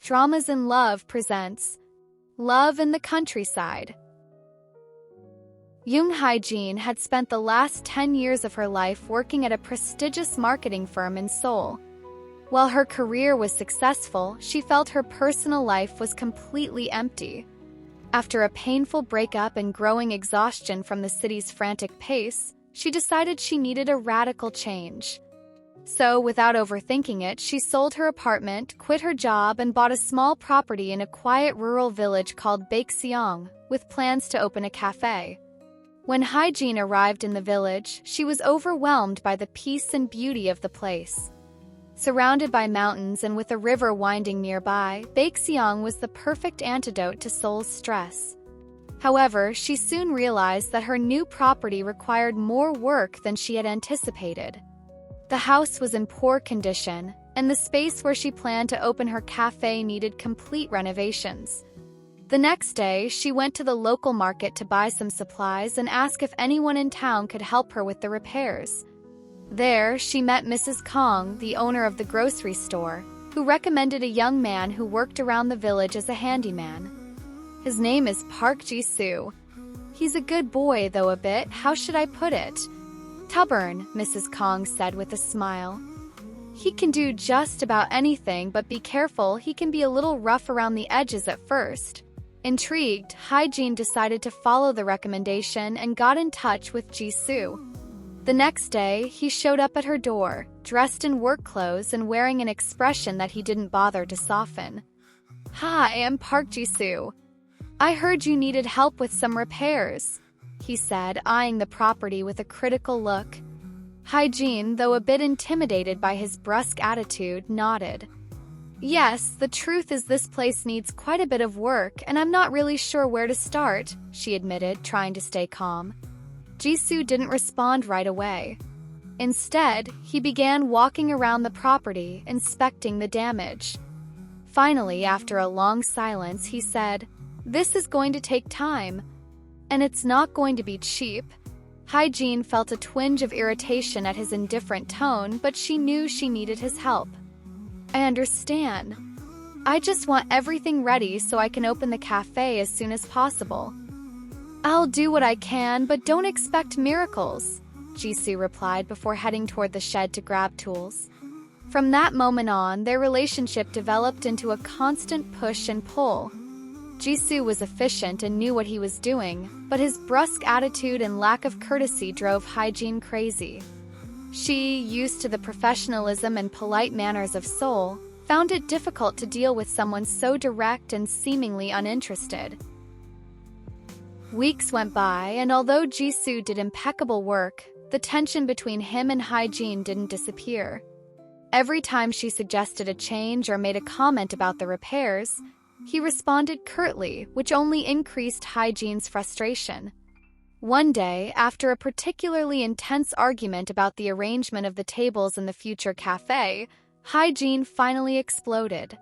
Dramas in Love presents Love in the Countryside. Jung Hye-Jin had spent the last 10 years of her life working at a prestigious marketing firm in Seoul. While her career was successful, she felt her personal life was completely empty. After a painful breakup and growing exhaustion from the city's frantic pace, she decided she needed a radical change. So, without overthinking it, she sold her apartment, quit her job, and bought a small property in a quiet rural village called Baekseong, with plans to open a cafe. When Hye-Jin arrived in the village, she was overwhelmed by the peace and beauty of the place. Surrounded by mountains and with a river winding nearby, Baekseong was the perfect antidote to Seoul's stress. However, she soon realized that her new property required more work than she had anticipated. The house was in poor condition, and the space where she planned to open her cafe needed complete renovations. The next day, she went to the local market to buy some supplies and ask if anyone in town could help her with the repairs. There, she met Mrs. Kong, the owner of the grocery store, who recommended a young man who worked around the village as a handyman. His name is Park Ji-Soo. He's a good boy, though a bit, how should I put it? Stubborn, Mrs. Kong said with a smile. He can do just about anything, but be careful, he can be a little rough around the edges at first. Intrigued, Hye-Jin decided to follow the recommendation and got in touch with Ji-Soo. The next day, he showed up at her door, dressed in work clothes and wearing an expression that he didn't bother to soften. "Hi, I'm Park Ji-Soo. I heard you needed help with some repairs," he said, eyeing the property with a critical look. Hye-Jin, though a bit intimidated by his brusque attitude, nodded. "Yes, the truth is this place needs quite a bit of work, and I'm not really sure where to start," she admitted, trying to stay calm. Ji-Soo didn't respond right away. Instead, he began walking around the property, inspecting the damage. Finally, after a long silence, he said, "This is going to take time. And it's not going to be cheap." Hye-Jin felt a twinge of irritation at his indifferent tone, but she knew she needed his help. "I understand. I just want everything ready so I can open the cafe as soon as possible." "I'll do what I can, but don't expect miracles," Ji-Soo replied before heading toward the shed to grab tools. From that moment on, their relationship developed into a constant push and pull. Ji-Soo was efficient and knew what he was doing, but his brusque attitude and lack of courtesy drove Hye-Jin crazy. She, used to the professionalism and polite manners of Seoul, found it difficult to deal with someone so direct and seemingly uninterested. Weeks went by, and although Ji-Soo did impeccable work, the tension between him and Hye-Jin didn't disappear. Every time she suggested a change or made a comment about the repairs, he responded curtly, which only increased Hye-Jin's frustration. One day, after a particularly intense argument about the arrangement of the tables in the future cafe, Hye-Jin finally exploded.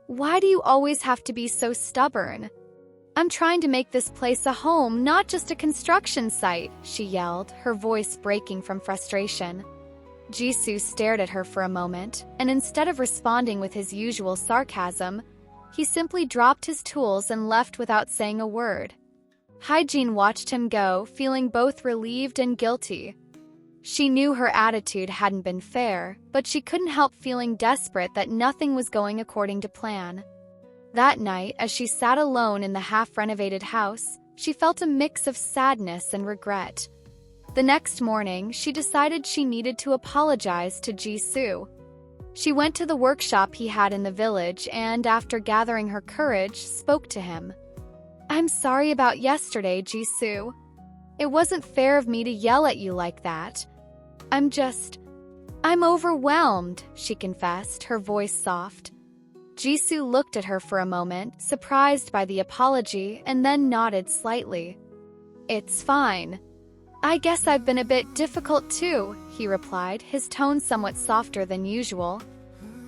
"Why do you always have to be so stubborn? I'm trying to make this place a home, not just a construction site," she yelled, her voice breaking from frustration. Ji-Soo stared at her for a moment, and instead of responding with his usual sarcasm, he simply dropped his tools and left without saying a word. Hye-Jin watched him go, feeling both relieved and guilty. She knew her attitude hadn't been fair, but she couldn't help feeling desperate that nothing was going according to plan. That night, as she sat alone in the half-renovated house, she felt a mix of sadness and regret. The next morning, she decided she needed to apologize to Ji-Soo. She went to the workshop he had in the village and, after gathering her courage, spoke to him. "I'm sorry about yesterday, Ji-Soo. It wasn't fair of me to yell at you like that. I'm overwhelmed," she confessed, her voice soft. Ji-Soo looked at her for a moment, surprised by the apology, and then nodded slightly. "It's fine. I guess I've been a bit difficult too," he replied, his tone somewhat softer than usual.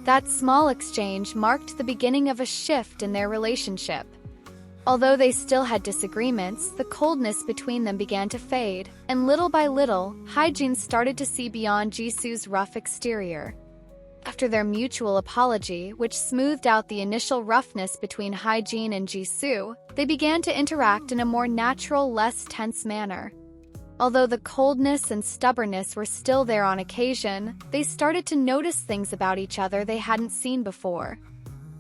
That small exchange marked the beginning of a shift in their relationship. Although they still had disagreements, the coldness between them began to fade, and little by little, Hye-Jin started to see beyond Ji-Soo's rough exterior. After their mutual apology, which smoothed out the initial roughness between Hye-Jin and Ji-Soo, they began to interact in a more natural, less tense manner. Although the coldness and stubbornness were still there on occasion, they started to notice things about each other they hadn't seen before.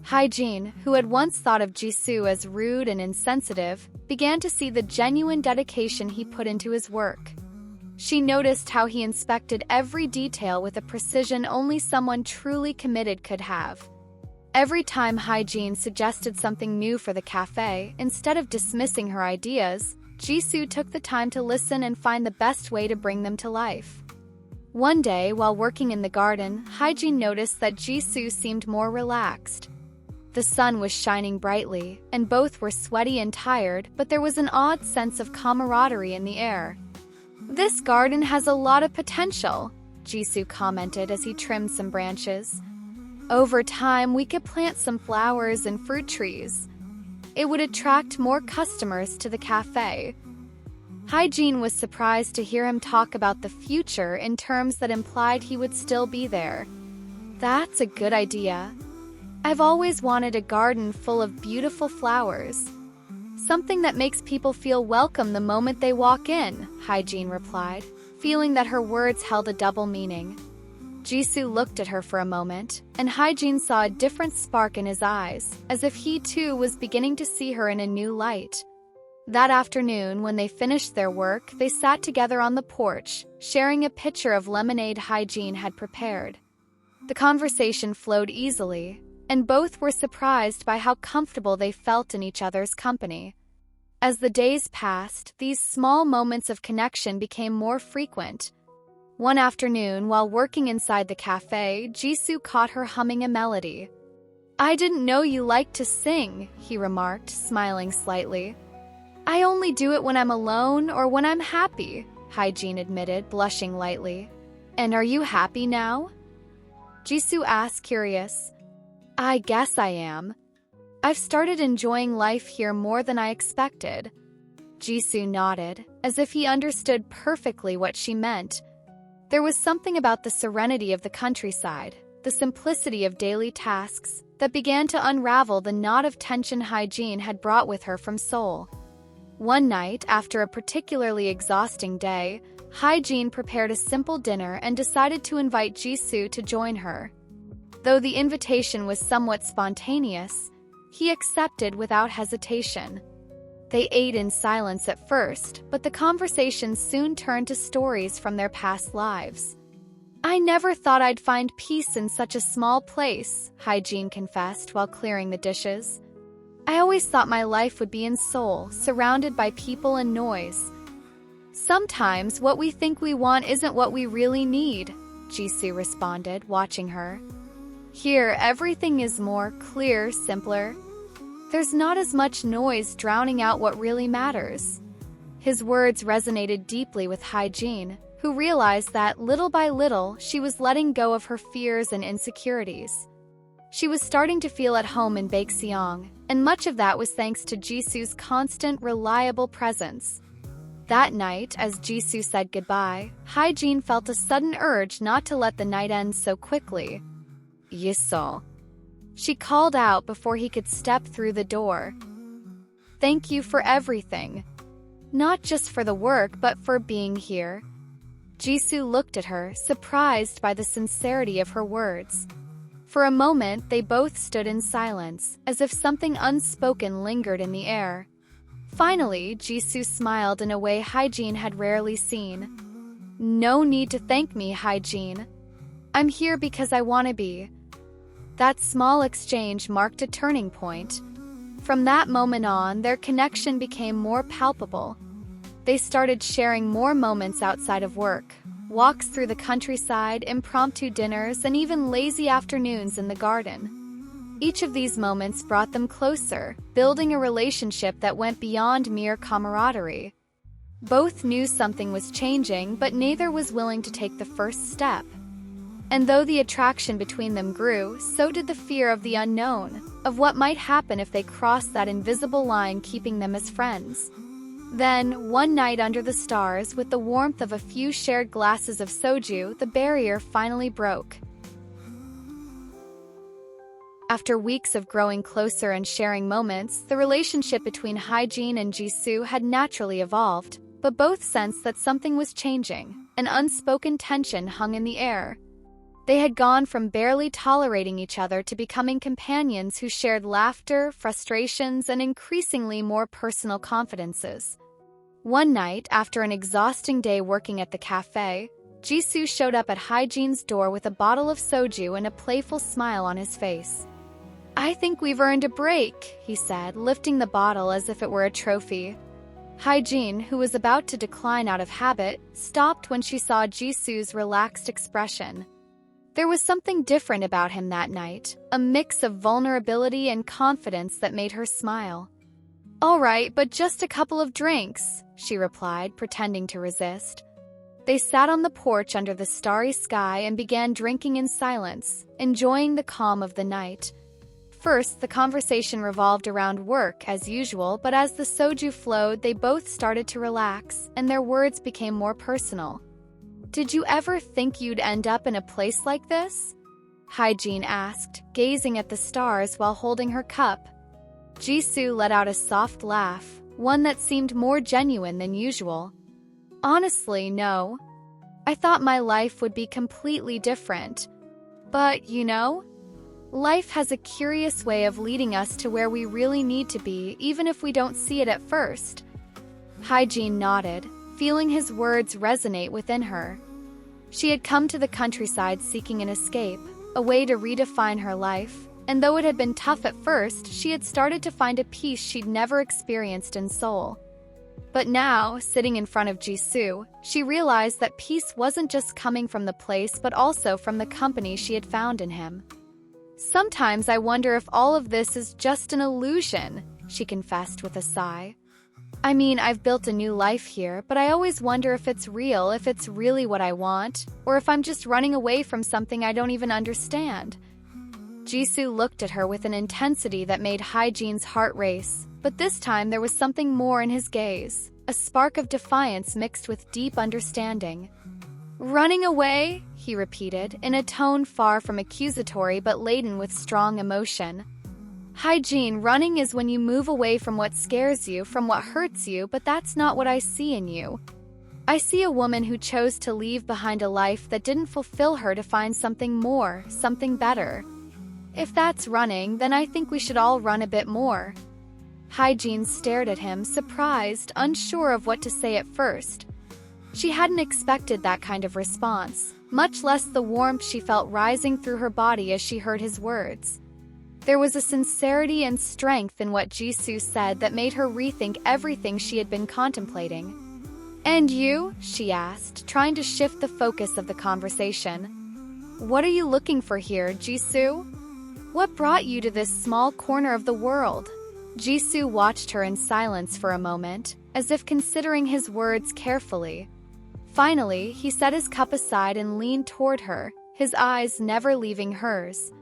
Hye-Jin, who had once thought of Ji-Soo as rude and insensitive, began to see the genuine dedication he put into his work. She noticed how he inspected every detail with a precision only someone truly committed could have. Every time Hye-Jin suggested something new for the cafe, instead of dismissing her ideas, Ji-Soo took the time to listen and find the best way to bring them to life. One day, while working in the garden, Hye-Jin noticed that Ji-Soo seemed more relaxed. The sun was shining brightly, and both were sweaty and tired, but there was an odd sense of camaraderie in the air. "This garden has a lot of potential," Ji-Soo commented as he trimmed some branches. "Over time, we could plant some flowers and fruit trees. It would attract more customers to the cafe." Hye-Jin was surprised to hear him talk about the future in terms that implied he would still be there. "That's a good idea. I've always wanted a garden full of beautiful flowers. Something that makes people feel welcome the moment they walk in," Hye-Jin replied, feeling that her words held a double meaning. Ji-Soo looked at her for a moment, and Hye-Jin saw a different spark in his eyes, as if he too was beginning to see her in a new light. That afternoon, when they finished their work, they sat together on the porch, sharing a pitcher of lemonade Hye-Jin had prepared. The conversation flowed easily, and both were surprised by how comfortable they felt in each other's company. As the days passed, these small moments of connection became more frequent. One afternoon, while working inside the cafe, Ji-Soo caught her humming a melody. "I didn't know you liked to sing," he remarked, smiling slightly. "I only do it when I'm alone or when I'm happy," Hye-Jin admitted, blushing lightly. "And are you happy now?" Ji-Soo asked, curious. "I guess I am. I've started enjoying life here more than I expected." Ji-Soo nodded, as if he understood perfectly what she meant. There was something about the serenity of the countryside, the simplicity of daily tasks, that began to unravel the knot of tension Hye-Jin had brought with her from Seoul. One night, after a particularly exhausting day, Hye-Jin prepared a simple dinner and decided to invite Ji-Soo to join her. Though the invitation was somewhat spontaneous, he accepted without hesitation. They ate in silence at first, but the conversation soon turned to stories from their past lives. "I never thought I'd find peace in such a small place," Hye-Jin confessed while clearing the dishes. "I always thought my life would be in Seoul, surrounded by people and noise." "Sometimes what we think we want isn't what we really need," Ji-Soo responded, watching her. "Here, everything is more clear, simpler. There's not as much noise drowning out what really matters." His words resonated deeply with Hye-Jin, who realized that, little by little, she was letting go of her fears and insecurities. She was starting to feel at home in Baekseong, and much of that was thanks to Ji-Soo's constant, reliable presence. That night, as Ji-Soo said goodbye, Hye-Jin felt a sudden urge not to let the night end so quickly. "Yisol," she called out before he could step through the door. "Thank you for everything. Not just for the work, but for being here." Ji-Soo looked at her, surprised by the sincerity of her words. For a moment, they both stood in silence, as if something unspoken lingered in the air. Finally, Ji-Soo smiled in a way Hye-Jin had rarely seen. "No need to thank me, Hye-Jin. I'm here because I want to be." That small exchange marked a turning point. From that moment on, their connection became more palpable. They started sharing more moments outside of work, walks through the countryside, impromptu dinners, and even lazy afternoons in the garden. Each of these moments brought them closer, building a relationship that went beyond mere camaraderie. Both knew something was changing, but neither was willing to take the first step. And though the attraction between them grew, so did the fear of the unknown, of what might happen if they crossed that invisible line keeping them as friends. Then, one night under the stars, with the warmth of a few shared glasses of soju, the barrier finally broke. After weeks of growing closer and sharing moments, the relationship between Hye-Jin and Ji-Soo had naturally evolved, but both sensed that something was changing. An unspoken tension hung in the air. They had gone from barely tolerating each other to becoming companions who shared laughter, frustrations, and increasingly more personal confidences. One night, after an exhausting day working at the cafe, Ji-Soo showed up at Hye-Jin's door with a bottle of soju and a playful smile on his face. "I think we've earned a break," he said, lifting the bottle as if it were a trophy. Hye-Jin, who was about to decline out of habit, stopped when she saw Ji-Soo's relaxed expression. There was something different about him that night, a mix of vulnerability and confidence that made her smile. "All right, but just a couple of drinks," she replied, pretending to resist. They sat on the porch under the starry sky and began drinking in silence, enjoying the calm of the night. First, the conversation revolved around work, as usual, but as the soju flowed, they both started to relax, and their words became more personal. "Did you ever think you'd end up in a place like this?" Hye-Jin asked, gazing at the stars while holding her cup. Ji-Soo let out a soft laugh, one that seemed more genuine than usual. "Honestly, no. I thought my life would be completely different. But, life has a curious way of leading us to where we really need to be, even if we don't see it at first." Hye-Jin nodded, feeling his words resonate within her. She had come to the countryside seeking an escape, a way to redefine her life, and though it had been tough at first, she had started to find a peace she'd never experienced in Seoul. But now, sitting in front of Ji-Soo, she realized that peace wasn't just coming from the place but also from the company she had found in him. "Sometimes I wonder if all of this is just an illusion," she confessed with a sigh. "I mean, I've built a new life here, but I always wonder if it's real, if it's really what I want, or if I'm just running away from something I don't even understand." Ji-Soo looked at her with an intensity that made Hye-Jin's heart race, but this time there was something more in his gaze, a spark of defiance mixed with deep understanding. "Running away?" he repeated, in a tone far from accusatory but laden with strong emotion. "Hye-Jin, running is when you move away from what scares you, from what hurts you, but that's not what I see in you. I see a woman who chose to leave behind a life that didn't fulfill her to find something more, something better. If that's running, then I think we should all run a bit more." Hye-Jin stared at him, surprised, unsure of what to say at first. She hadn't expected that kind of response, much less the warmth she felt rising through her body as she heard his words. There was a sincerity and strength in what Ji-Soo said that made her rethink everything she had been contemplating. "And you?" she asked, trying to shift the focus of the conversation. "What are you looking for here, Ji-Soo? What brought you to this small corner of the world?" Ji-Soo watched her in silence for a moment, as if considering his words carefully. Finally, he set his cup aside and leaned toward her, his eyes never leaving hers.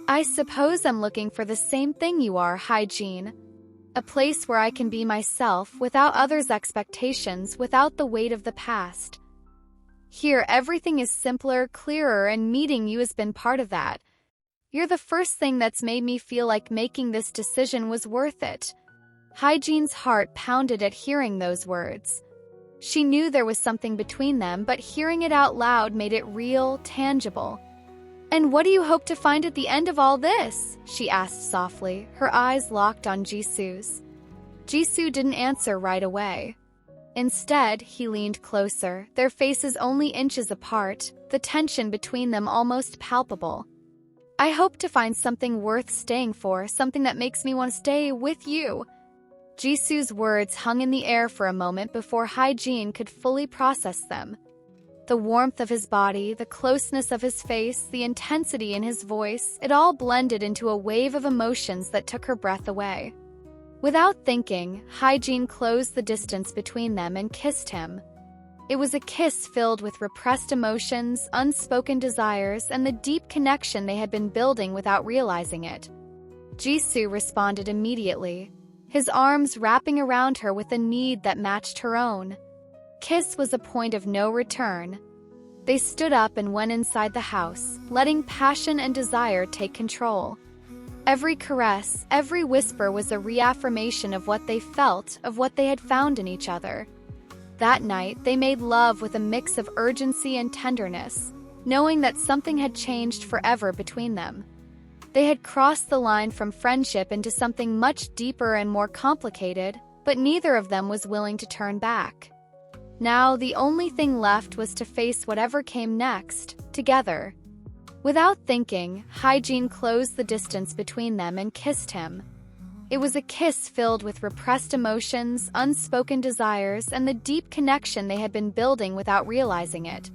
"I suppose I'm looking for the same thing you are, Hye-Jin. A place where I can be myself, without others' expectations, without the weight of the past. Here, everything is simpler, clearer, and meeting you has been part of that. You're the first thing that's made me feel like making this decision was worth it." Hye-Jin's heart pounded at hearing those words. She knew there was something between them, but hearing it out loud made it real, tangible. "And what do you hope to find at the end of all this?" she asked softly, her eyes locked on Ji-Soo's. Ji-Soo didn't answer right away. Instead, he leaned closer, their faces only inches apart, the tension between them almost palpable. "I hope to find something worth staying for, something that makes me want to stay with you." Ji-Soo's words hung in the air for a moment before Hye-Jin could fully process them. The warmth of his body, the closeness of his face, the intensity in his voice, it all blended into a wave of emotions that took her breath away. Without thinking, Hye-Jin closed the distance between them and kissed him. It was a kiss filled with repressed emotions, unspoken desires, and the deep connection they had been building without realizing it. Ji-Soo responded immediately, his arms wrapping around her with a need that matched her own. Kiss was a point of no return. They stood up and went inside the house, letting passion and desire take control. Every caress, every whisper was a reaffirmation of what they felt, of what they had found in each other. That night, they made love with a mix of urgency and tenderness, knowing that something had changed forever between them. They had crossed the line from friendship into something much deeper and more complicated, but neither of them was willing to turn back. Now, the only thing left was to face whatever came next, together. Without thinking, Hye-Jin closed the distance between them and kissed him. It was a kiss filled with repressed emotions, unspoken desires, and the deep connection they had been building without realizing it.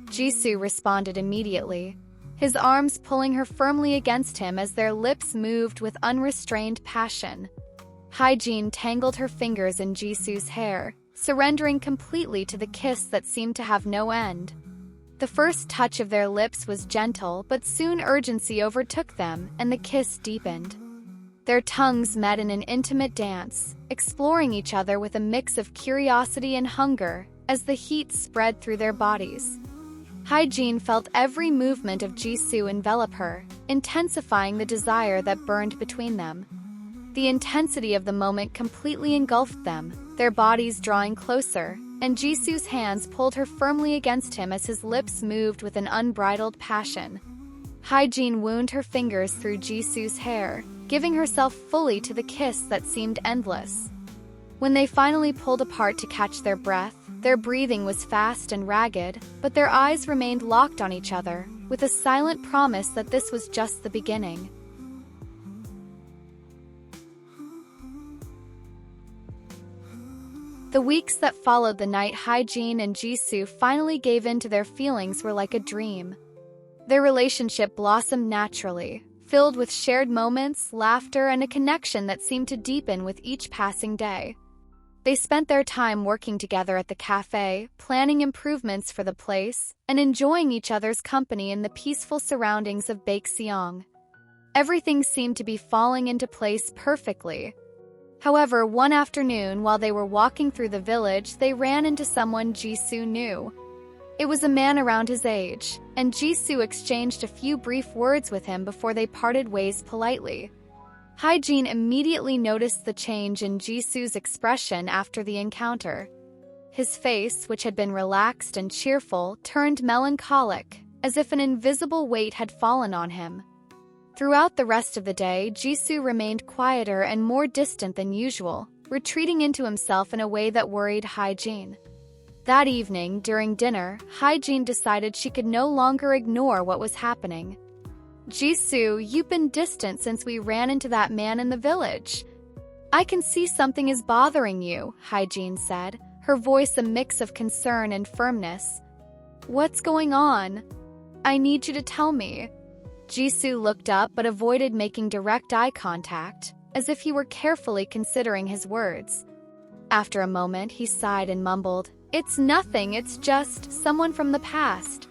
Ji-Soo responded immediately, his arms pulling her firmly against him as their lips moved with unrestrained passion. Hye-Jin tangled her fingers in Ji-Soo's hair, surrendering completely to the kiss that seemed to have no end. The first touch of their lips was gentle, but soon urgency overtook them, and the kiss deepened. Their tongues met in an intimate dance, exploring each other with a mix of curiosity and hunger as the heat spread through their bodies. Hye-Jin felt every movement of Ji-Soo envelop her, intensifying the desire that burned between them. The intensity of the moment completely engulfed them, their bodies drawing closer, and Ji-Soo's hands pulled her firmly against him as his lips moved with an unbridled passion. Hye-Jin wound her fingers through Ji-Soo's hair, giving herself fully to the kiss that seemed endless. When they finally pulled apart to catch their breath, their breathing was fast and ragged, but their eyes remained locked on each other, with a silent promise that this was just the beginning. The weeks that followed the night Hye-Jin and Ji-Soo finally gave in to their feelings were like a dream. Their relationship blossomed naturally, filled with shared moments, laughter, and a connection that seemed to deepen with each passing day. They spent their time working together at the cafe, planning improvements for the place, and enjoying each other's company in the peaceful surroundings of Baekseong. Everything seemed to be falling into place perfectly. However, one afternoon while they were walking through the village, they ran into someone Ji-Soo knew. It was a man around his age, and Ji-Soo exchanged a few brief words with him before they parted ways politely. Hye-Jin immediately noticed the change in Ji-Soo's expression after the encounter. His face, which had been relaxed and cheerful, turned melancholic, as if an invisible weight had fallen on him. Throughout the rest of the day, Ji-Soo remained quieter and more distant than usual, retreating into himself in a way that worried Hye-Jin. That evening, during dinner, Hye-Jin decided she could no longer ignore what was happening. "Ji-Soo, you've been distant since we ran into that man in the village. I can see something is bothering you," Hye-Jin said, her voice a mix of concern and firmness. "What's going on? I need you to tell me." Ji-Soo looked up but avoided making direct eye contact, as if he were carefully considering his words. After a moment, he sighed and mumbled, "It's nothing, it's just someone from the past.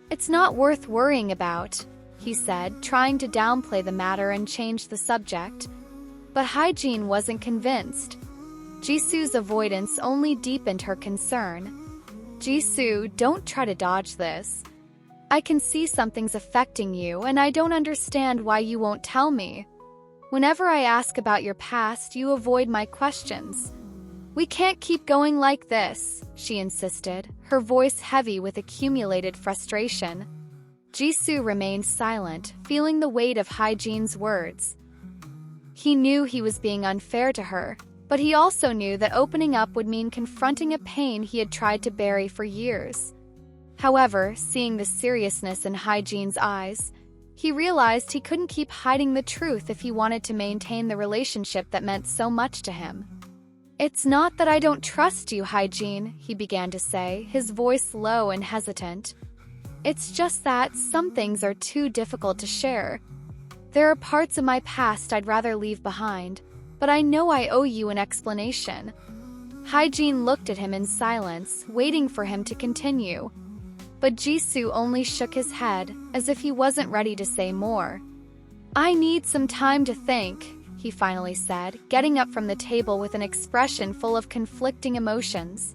It's not worth worrying about," he said, trying to downplay the matter and change the subject. But Hye-Jin wasn't convinced. Ji-Soo's avoidance only deepened her concern. "Ji-Soo, don't try to dodge this. I can see something's affecting you, and I don't understand why you won't tell me. Whenever I ask about your past, you avoid my questions. We can't keep going like this," she insisted, her voice heavy with accumulated frustration. Ji-Soo remained silent, feeling the weight of Hye-Jin's words. He knew he was being unfair to her, but he also knew that opening up would mean confronting a pain he had tried to bury for years. However, seeing the seriousness in Hye-Jin's eyes, he realized he couldn't keep hiding the truth if he wanted to maintain the relationship that meant so much to him. "It's not that I don't trust you, Hye-Jin," he began to say, his voice low and hesitant. "It's just that some things are too difficult to share. There are parts of my past I'd rather leave behind, but I know I owe you an explanation." Hye-Jin looked at him in silence, waiting for him to continue. But Ji-Soo only shook his head, as if he wasn't ready to say more. "I need some time to think," he finally said, getting up from the table with an expression full of conflicting emotions.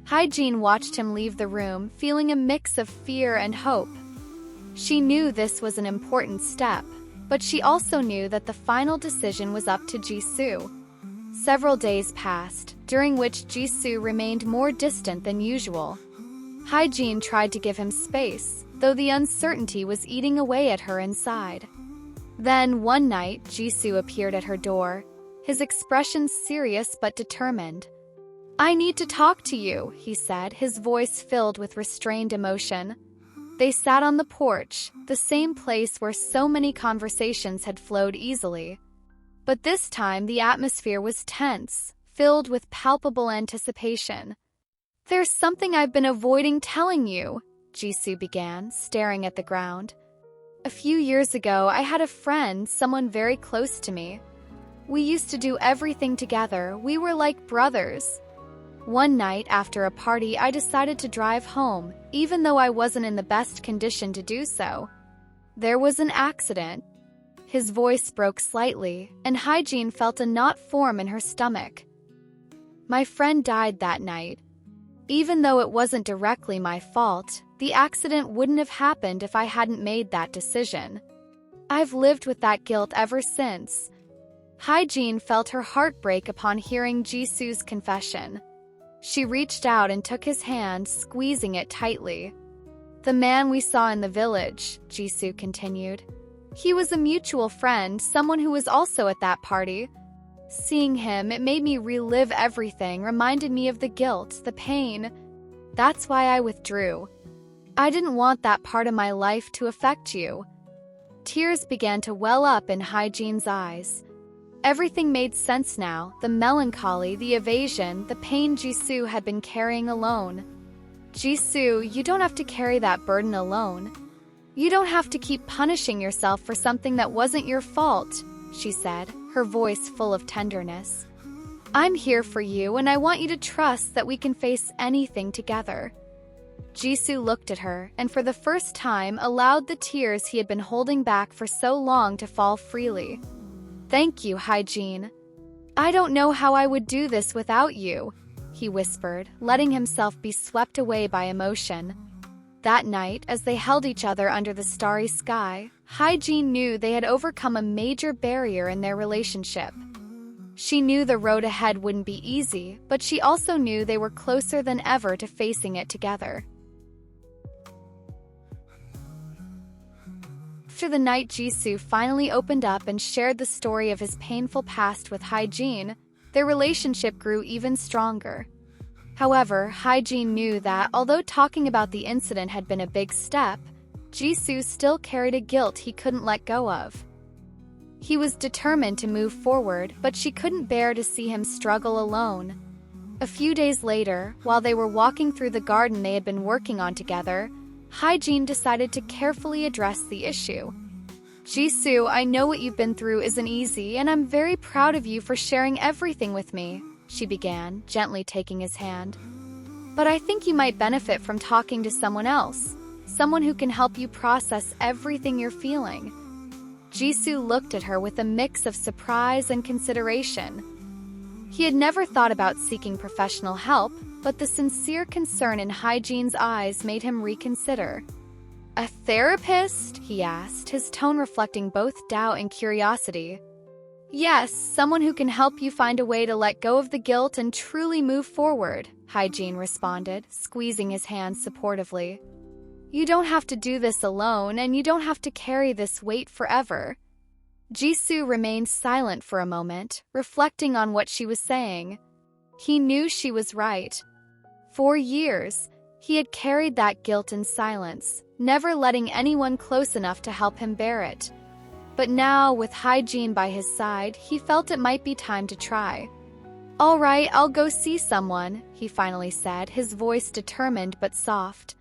Hye-Jin watched him leave the room, feeling a mix of fear and hope. She knew this was an important step. but she also knew that the final decision was up to Ji-Soo. Several days passed, during which Ji-Soo remained more distant than usual. Hye-Jin tried to give him space, though the uncertainty was eating away at her inside. Then, one night, Ji-Soo appeared at her door, his expression serious but determined. "I need to talk to you," he said, his voice filled with restrained emotion. They sat on the porch, the same place where so many conversations had flowed easily. But this time the atmosphere was tense, filled with palpable anticipation. "There's something I've been avoiding telling you," Ji-Soo began, staring at the ground. "A few years ago, I had a friend, someone very close to me. We used to do everything together, we were like brothers. One night after a party, I decided to drive home, even though I wasn't in the best condition to do so. There was an accident." His voice broke slightly, and Hye-Jin felt a knot form in her stomach. "My friend died that night. Even though it wasn't directly my fault, the accident wouldn't have happened if I hadn't made that decision. I've lived with that guilt ever since." Hye-Jin felt her heart break upon hearing Ji-Soo's confession. She reached out and took his hand, squeezing it tightly. "The man we saw in the village," Ji-Soo continued. "He was a mutual friend, someone who was also at that party. Seeing him, it made me relive everything, reminded me of the guilt, the pain. That's why I withdrew. I didn't want that part of my life to affect you." Tears began to well up in Hye-Jin's eyes. Everything made sense now, the melancholy, the evasion, the pain Ji-Soo had been carrying alone. "Ji-Soo, you don't have to carry that burden alone. You don't have to keep punishing yourself for something that wasn't your fault," she said, her voice full of tenderness. "I'm here for you, and I want you to trust that we can face anything together." Ji-Soo looked at her, and for the first time allowed the tears he had been holding back for so long to fall freely. "Thank you, Hye-Jin. I don't know how I would do this without you," he whispered, letting himself be swept away by emotion. That night, as they held each other under the starry sky, Hye-Jin knew they had overcome a major barrier in their relationship. She knew the road ahead wouldn't be easy, but she also knew they were closer than ever to facing it together. After the night Ji-Soo finally opened up and shared the story of his painful past with Hye-Jin, their relationship grew even stronger. However, Hye-Jin knew that, although talking about the incident had been a big step, Ji-Soo still carried a guilt he couldn't let go of. He was determined to move forward, but she couldn't bear to see him struggle alone. A few days later, while they were walking through the garden they had been working on together, Hye-Jin decided to carefully address the issue. "Ji-Soo, I know what you've been through isn't easy, and I'm very proud of you for sharing everything with me," she began, gently taking his hand. "But I think you might benefit from talking to someone else, someone who can help you process everything you're feeling." Ji-Soo looked at her with a mix of surprise and consideration. He had never thought about seeking professional help, but the sincere concern in Hye-Jin's eyes made him reconsider. "A therapist?" he asked, his tone reflecting both doubt and curiosity. "Yes, someone who can help you find a way to let go of the guilt and truly move forward," Hye-Jin responded, squeezing his hand supportively. "You don't have to do this alone, and you don't have to carry this weight forever." Ji-Soo remained silent for a moment, reflecting on what she was saying. He knew she was right. For years, he had carried that guilt in silence, never letting anyone close enough to help him bear it. But now, with Hye-Jin by his side, he felt it might be time to try. "All right, I'll go see someone," he finally said, his voice determined but soft.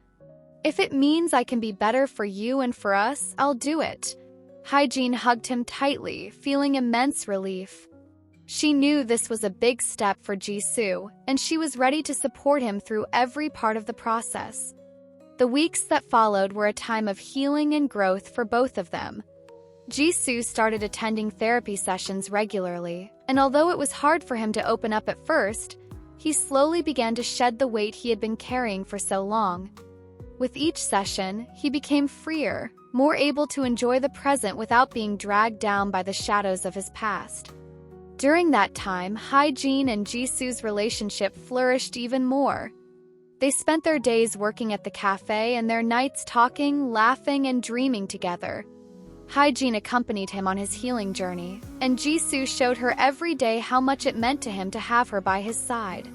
"If it means I can be better for you and for us, I'll do it." Hye-Jin hugged him tightly, feeling immense relief. She knew this was a big step for Ji-Soo, and she was ready to support him through every part of the process. The weeks that followed were a time of healing and growth for both of them. Ji-Soo started attending therapy sessions regularly, and although it was hard for him to open up at first, he slowly began to shed the weight he had been carrying for so long. With each session, he became freer, more able to enjoy the present without being dragged down by the shadows of his past. During that time, Hye-Jin and Ji-Soo's relationship flourished even more. They spent their days working at the cafe and their nights talking, laughing, and dreaming together. Hye-Jin accompanied him on his healing journey, and Ji-Soo showed her every day how much it meant to him to have her by his side.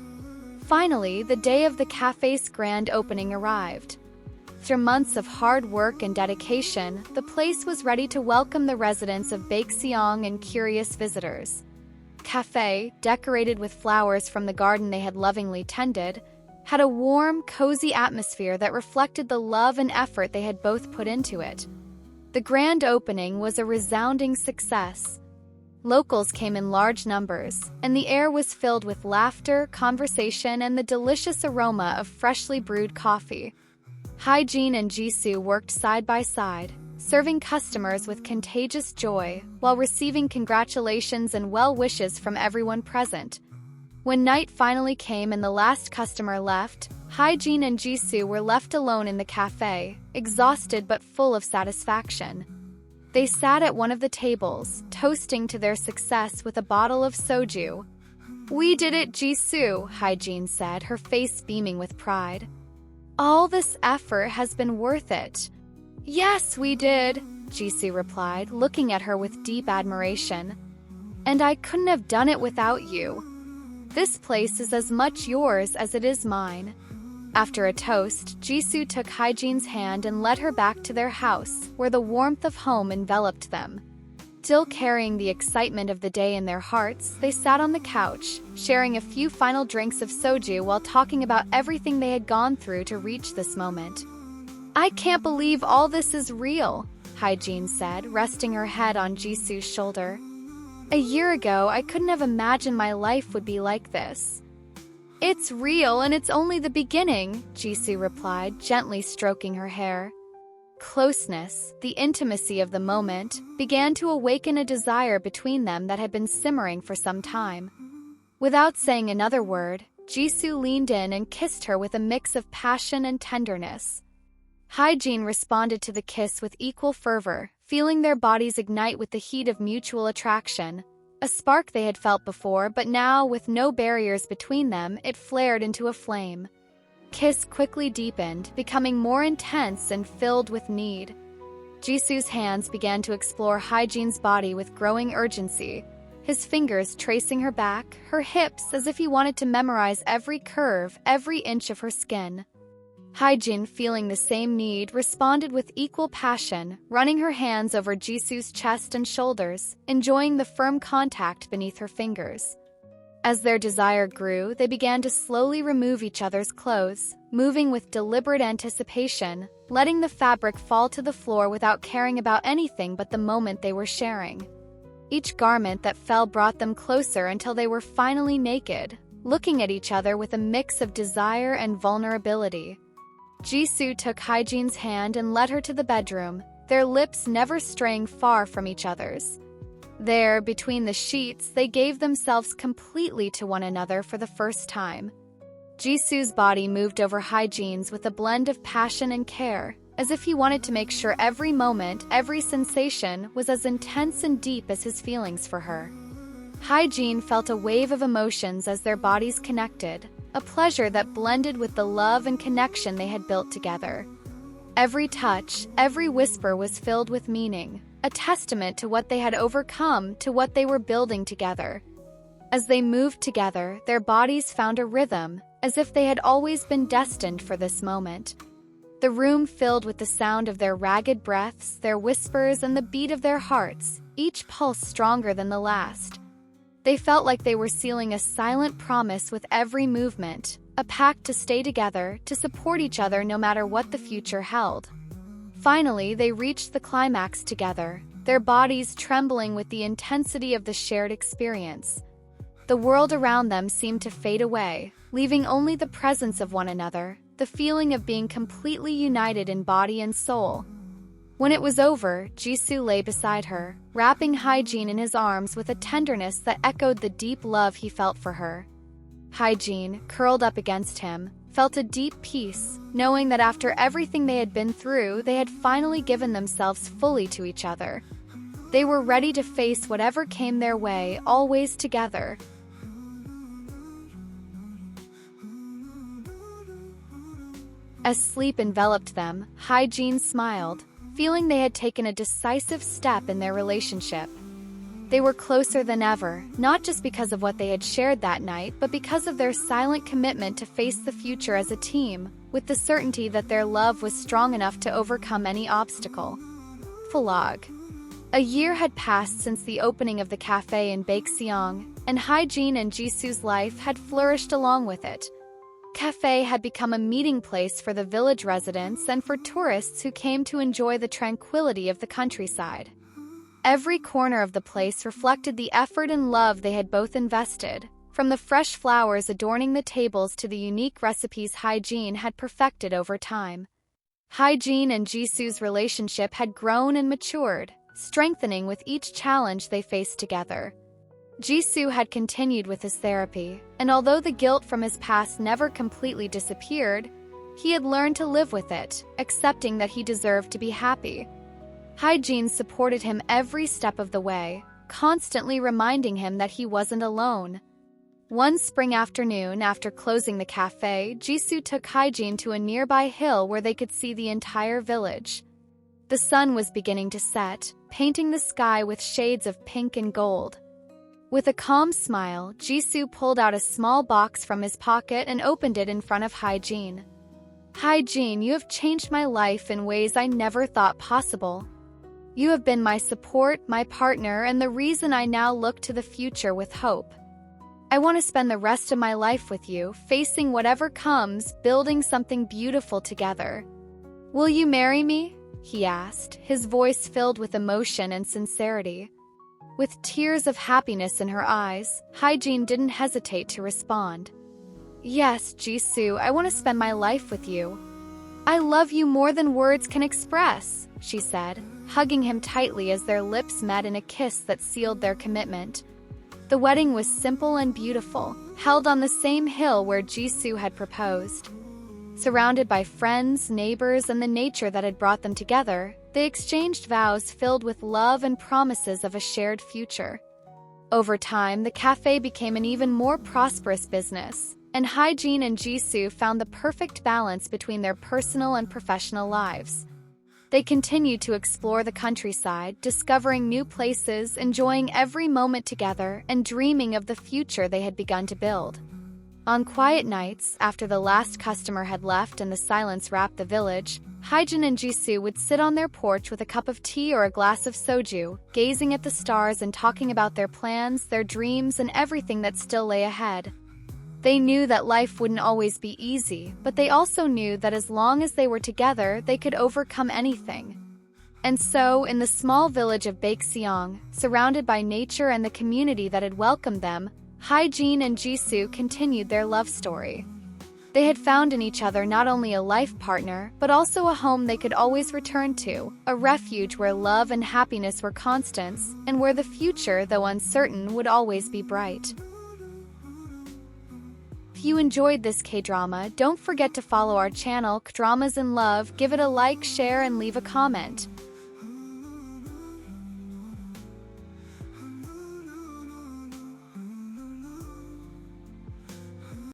Finally, the day of the cafe's grand opening arrived. After months of hard work and dedication, the place was ready to welcome the residents of Baekseong and curious visitors. The cafe, decorated with flowers from the garden they had lovingly tended, had a warm, cozy atmosphere that reflected the love and effort they had both put into it. The grand opening was a resounding success. Locals came in large numbers, and the air was filled with laughter, conversation, and the delicious aroma of freshly brewed coffee. Hye-Jin and Ji-Soo worked side by side, serving customers with contagious joy while receiving congratulations and well wishes from everyone present. When night finally came and the last customer left, Hye-Jin and Ji-Soo were left alone in the cafe, exhausted but full of satisfaction. They sat at one of the tables, toasting to their success with a bottle of soju. "We did it, Ji-Soo," Hye-Jin said, her face beaming with pride. "All this effort has been worth it." "Yes, we did," Ji-Soo replied, looking at her with deep admiration. "And I couldn't have done it without you. This place is as much yours as it is mine." After a toast, Ji-Soo took Hye-Jin's hand and led her back to their house, where the warmth of home enveloped them. Still carrying the excitement of the day in their hearts, they sat on the couch, sharing a few final drinks of soju while talking about everything they had gone through to reach this moment. "I can't believe all this is real," Hye-Jin said, resting her head on Ji-Soo's shoulder. "A year ago, I couldn't have imagined my life would be like this." "It's real and it's only the beginning," Ji-Soo replied, gently stroking her hair. Closeness, the intimacy of the moment, began to awaken a desire between them that had been simmering for some time. Without saying another word, Ji-Soo leaned in and kissed her with a mix of passion and tenderness. Hye-Jin responded to the kiss with equal fervor, feeling their bodies ignite with the heat of mutual attraction. A spark they had felt before, but now, with no barriers between them, it flared into a flame. Kiss quickly deepened, becoming more intense and filled with need. Ji-Soo's hands began to explore Hye-Jin's body with growing urgency, his fingers tracing her back, her hips as if he wanted to memorize every curve, every inch of her skin. Hye-Jin, feeling the same need, responded with equal passion, running her hands over Ji-Soo's chest and shoulders, enjoying the firm contact beneath her fingers. As their desire grew, they began to slowly remove each other's clothes, moving with deliberate anticipation, letting the fabric fall to the floor without caring about anything but the moment they were sharing. Each garment that fell brought them closer until they were finally naked, looking at each other with a mix of desire and vulnerability. Ji-Soo took Hye-Jin's hand and led her to the bedroom, their lips never straying far from each other's. There, between the sheets, they gave themselves completely to one another for the first time. Ji-Soo's body moved over Hye-Jin's with a blend of passion and care, as if he wanted to make sure every moment, every sensation, was as intense and deep as his feelings for her. Hye-Jin felt a wave of emotions as their bodies connected, a pleasure that blended with the love and connection they had built together. Every touch, every whisper was filled with meaning, a testament to what they had overcome, to what they were building together. As they moved together, their bodies found a rhythm, as if they had always been destined for this moment. The room filled with the sound of their ragged breaths, their whispers, and the beat of their hearts, each pulse stronger than the last. They felt like they were sealing a silent promise with every movement, a pact to stay together, to support each other no matter what the future held. Finally, they reached the climax together, their bodies trembling with the intensity of the shared experience. The world around them seemed to fade away, leaving only the presence of one another, the feeling of being completely united in body and soul. When it was over, Ji-Soo lay beside her, wrapping Hye-Jin in his arms with a tenderness that echoed the deep love he felt for her. Hye-Jin, curled up against him, felt a deep peace, knowing that after everything they had been through, they had finally given themselves fully to each other. They were ready to face whatever came their way, always together. As sleep enveloped them, Hye-Jin smiled, feeling they had taken a decisive step in their relationship. They were closer than ever, not just because of what they had shared that night, but because of their silent commitment to face the future as a team, with the certainty that their love was strong enough to overcome any obstacle. Vlog. A year had passed since the opening of the cafe in Baekseong, and Hye-Jin and Ji-Soo's life had flourished along with it. Cafe had become a meeting place for the village residents and for tourists who came to enjoy the tranquility of the countryside. Every corner of the place reflected the effort and love they had both invested, from the fresh flowers adorning the tables to the unique recipes Hye-Jin had perfected over time. Hye-Jin and Ji-Soo's relationship had grown and matured, strengthening with each challenge they faced together. Ji-Soo had continued with his therapy, and although the guilt from his past never completely disappeared, he had learned to live with it, accepting that he deserved to be happy. Hye-Jin supported him every step of the way, constantly reminding him that he wasn't alone. One spring afternoon, after closing the cafe, Ji-Soo took Hye-Jin to a nearby hill where they could see the entire village. The sun was beginning to set, painting the sky with shades of pink and gold. With a calm smile, Ji-Soo pulled out a small box from his pocket and opened it in front of Hye-Jin. "Hye-Jin, you have changed my life in ways I never thought possible. You have been my support, my partner, and the reason I now look to the future with hope. I want to spend the rest of my life with you, facing whatever comes, building something beautiful together. Will you marry me?" he asked, his voice filled with emotion and sincerity. With tears of happiness in her eyes, Hye-Jin didn't hesitate to respond. "Yes, Ji-Soo, I want to spend my life with you. I love you more than words can express," she said, hugging him tightly as their lips met in a kiss that sealed their commitment. The wedding was simple and beautiful, held on the same hill where Ji-Soo had proposed. Surrounded by friends, neighbors, and the nature that had brought them together, they exchanged vows filled with love and promises of a shared future. Over time, the cafe became an even more prosperous business, and Hye-Jin and Ji-Soo found the perfect balance between their personal and professional lives. They continued to explore the countryside, discovering new places, enjoying every moment together, and dreaming of the future they had begun to build. On quiet nights, after the last customer had left and the silence wrapped the village, Hye-Jin and Ji-Soo would sit on their porch with a cup of tea or a glass of soju, gazing at the stars and talking about their plans, their dreams, and everything that still lay ahead. They knew that life wouldn't always be easy, but they also knew that as long as they were together, they could overcome anything. And so, in the small village of Baekseong, surrounded by nature and the community that had welcomed them, Hye-Jin and Ji-Soo continued their love story. They had found in each other not only a life partner, but also a home they could always return to, a refuge where love and happiness were constants, and where the future, though uncertain, would always be bright. If you enjoyed this K-drama, don't forget to follow our channel, Kdramas in Love, give it a like, share, and leave a comment.